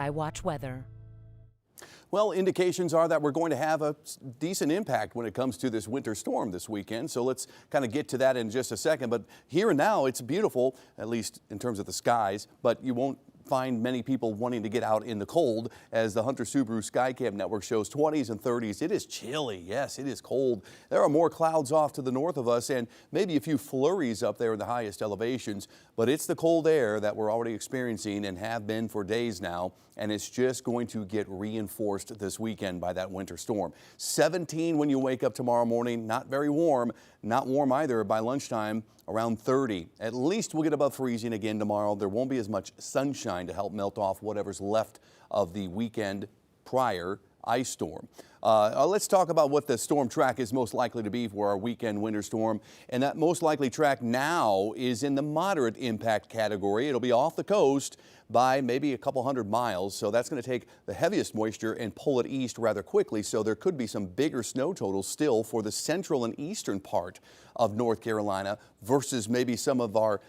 I watch weather. Well, indications are that we're going to have a decent impact when it comes to this winter storm this weekend. So let's kind of get to that in just a second. But here and now, it's beautiful, at least in terms of the skies, but you won't find many people wanting to get out in the cold as the Hunter Subaru Skycam network shows 20s and 30s. It is chilly. Yes, it is cold. There are more clouds off to the north of us and maybe a few flurries up there in the highest elevations, but it's the cold air that we're already experiencing and have been for days now, and it's just going to get reinforced this weekend by that winter storm. 17 when you wake up tomorrow morning, not very warm, not warm either by lunchtime, around 30. At least we'll get above freezing again tomorrow. There won't be as much sunshine to help melt off whatever's left of the weekend prior ice storm. Let's talk about what the storm track is most likely to be for our weekend winter storm. And that most likely track now is in the moderate impact category. It'll be off the coast by maybe a couple hundred miles. So that's going to take the heaviest moisture and pull it east rather quickly. So there could be some bigger snow totals still for the central and eastern part of North Carolina versus maybe some of our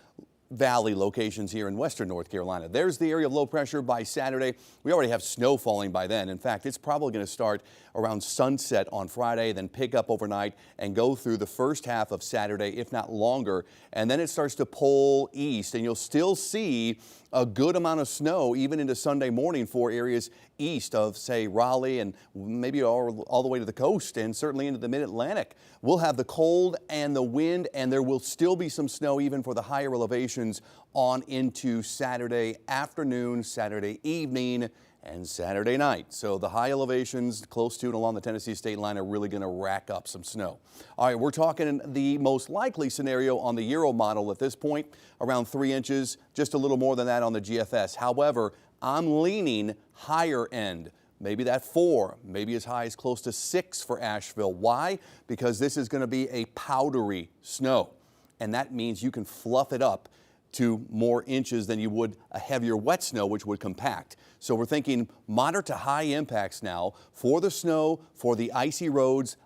valley locations here in western North Carolina. There's the area of low pressure by Saturday. We already have snow falling by then. In fact, it's probably going to start around sunset on Friday, then pick up overnight and go through the first half of Saturday, if not longer. And then it starts to pull east, and you'll still see a good amount of snow even into Sunday morning for areas east of, say, Raleigh and maybe all the way to the coast and certainly into the mid-Atlantic. We'll have the cold and the wind, and there will still be some snow even for the higher elevations on into Saturday afternoon, Saturday evening, and Saturday night. So the high elevations close to and along the Tennessee state line are really going to rack up some snow. All right, we're talking the most likely scenario on the Euro model at this point, around 3 inches, just a little more than that on the GFS. However, I'm leaning higher end. Maybe that 4, maybe as high as close to 6 for Asheville. Why? Because this is going to be a powdery snow, and that means you can fluff it up to more inches than you would a heavier wet snow, which would compact. So we're thinking moderate to high impacts now for the snow, for the icy roads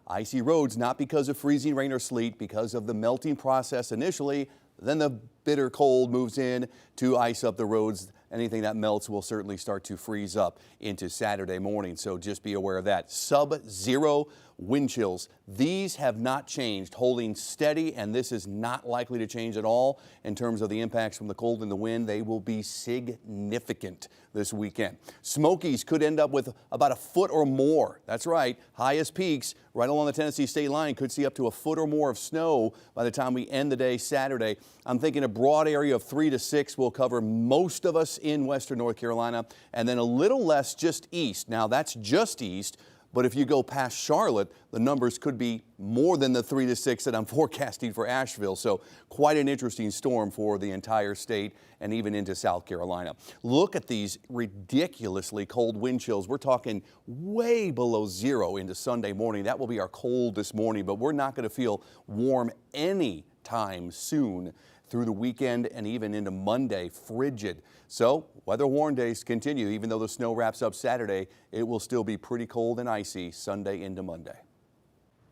not because of freezing rain or sleet, because of the melting process initially, then the bitter cold moves in to ice up the roads. Anything that melts will certainly start to freeze up into Saturday morning, so just be aware of that. Sub-zero wind chills. These have not changed, holding steady, and this is not likely to change at all in terms of the impacts from the cold and the wind. They will be significant this weekend. Smokies could end up with about a foot or more. That's right, highest peaks right along the Tennessee state line could see up to a foot or more of snow by the time we end the day Saturday. I'm thinking a broad area of 3 to 6 will cover most of us in western North Carolina, and then a little less just east. Now that's just east. But if you go past Charlotte, the numbers could be more than the 3 to 6 that I'm forecasting for Asheville. So quite an interesting storm for the entire state and even into South Carolina. Look at these ridiculously cold wind chills. We're talking way below 0 into Sunday morning. That will be our coldest morning, but we're not going to feel warm any time soon through the weekend and even into Monday, frigid. So weather warn days continue. Even though the snow wraps up Saturday, it will still be pretty cold and icy Sunday into Monday.